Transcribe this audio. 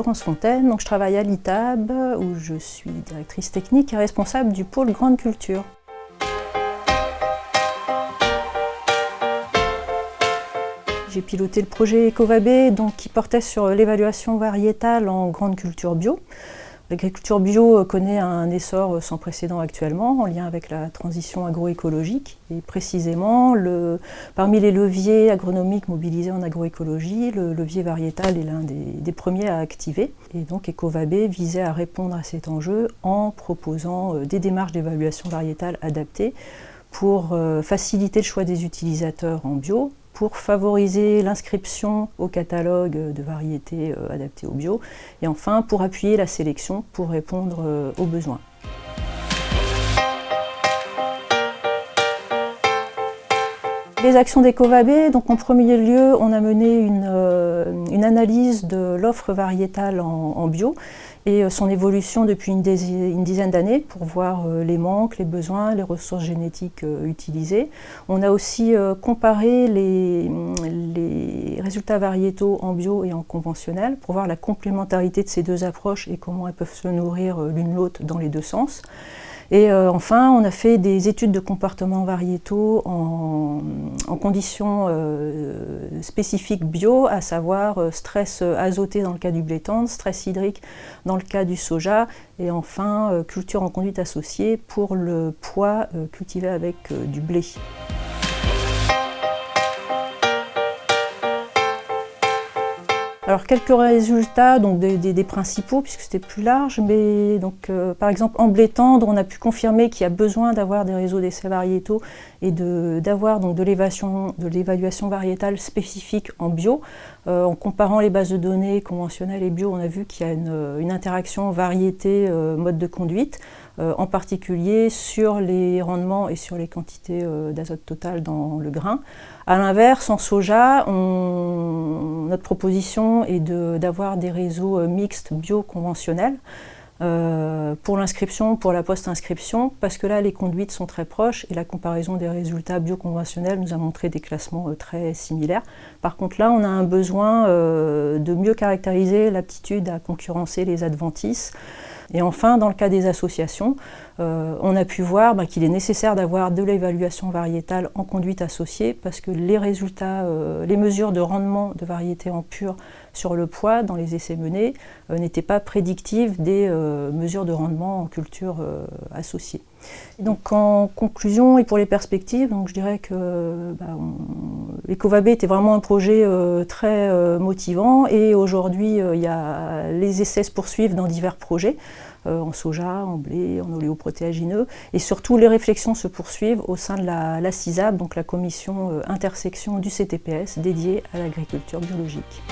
Laurence Fontaine, donc je travaille à l'ITAB où je suis directrice technique et responsable du pôle Grande Culture. J'ai piloté le projet EcoVabe qui portait sur l'évaluation variétale en grande culture bio. L'agriculture bio connaît un essor sans précédent actuellement en lien avec la transition agroécologique. Et précisément, parmi les leviers agronomiques mobilisés en agroécologie, le levier variétal est l'un des premiers à activer. Et donc EcoVabe visait à répondre à cet enjeu en proposant des démarches d'évaluation variétale adaptées pour faciliter le choix des utilisateurs en bio, pour favoriser l'inscription au catalogue de variétés adaptées au bio, et enfin pour appuyer la sélection pour répondre aux besoins. Les actions d'EcoVabe, donc en premier lieu, on a mené une analyse de l'offre variétale en bio et son évolution depuis une dizaine d'années pour voir les manques, les besoins, les ressources génétiques utilisées. On a aussi comparé les résultats variétaux en bio et en conventionnel pour voir la complémentarité de ces deux approches et comment elles peuvent se nourrir l'une l'autre dans les deux sens. Et enfin, on a fait des études de comportement variétaux en conditions spécifiques bio, à savoir stress azoté dans le cas du blé tendre, stress hydrique dans le cas du soja, et enfin culture en conduite associée pour le pois cultivé avec du blé. Alors quelques résultats, donc des principaux, puisque c'était plus large, mais donc, par exemple en blé tendre, on a pu confirmer qu'il y a besoin d'avoir des réseaux d'essais variétaux et d'avoir de l'évaluation variétale spécifique en bio. En comparant les bases de données conventionnelles et bio, on a vu qu'il y a une interaction variété-mode de conduite, en particulier sur les rendements et sur les quantités d'azote total dans le grain. A l'inverse, en soja, notre proposition est d'avoir des réseaux mixtes bio-conventionnels pour l'inscription, pour la post-inscription, parce que là, les conduites sont très proches et la comparaison des résultats bio-conventionnels nous a montré des classements très similaires. Par contre, là, on a un besoin de mieux caractériser l'aptitude à concurrencer les adventices. Et enfin, dans le cas des associations, on a pu voir qu'il est nécessaire d'avoir de l'évaluation variétale en conduite associée parce que les résultats, les mesures de rendement de variétés en pur sur le pois dans les essais menés n'étaient pas prédictives des mesures de rendement en culture associée. Et donc en conclusion et pour les perspectives, donc je dirais que EcoVabe était vraiment un projet très motivant et aujourd'hui les essais se poursuivent dans divers projets. En soja, en blé, en oléoprotéagineux, et surtout les réflexions se poursuivent au sein de la CISAB, donc la commission intersection du CTPS dédiée à l'agriculture biologique.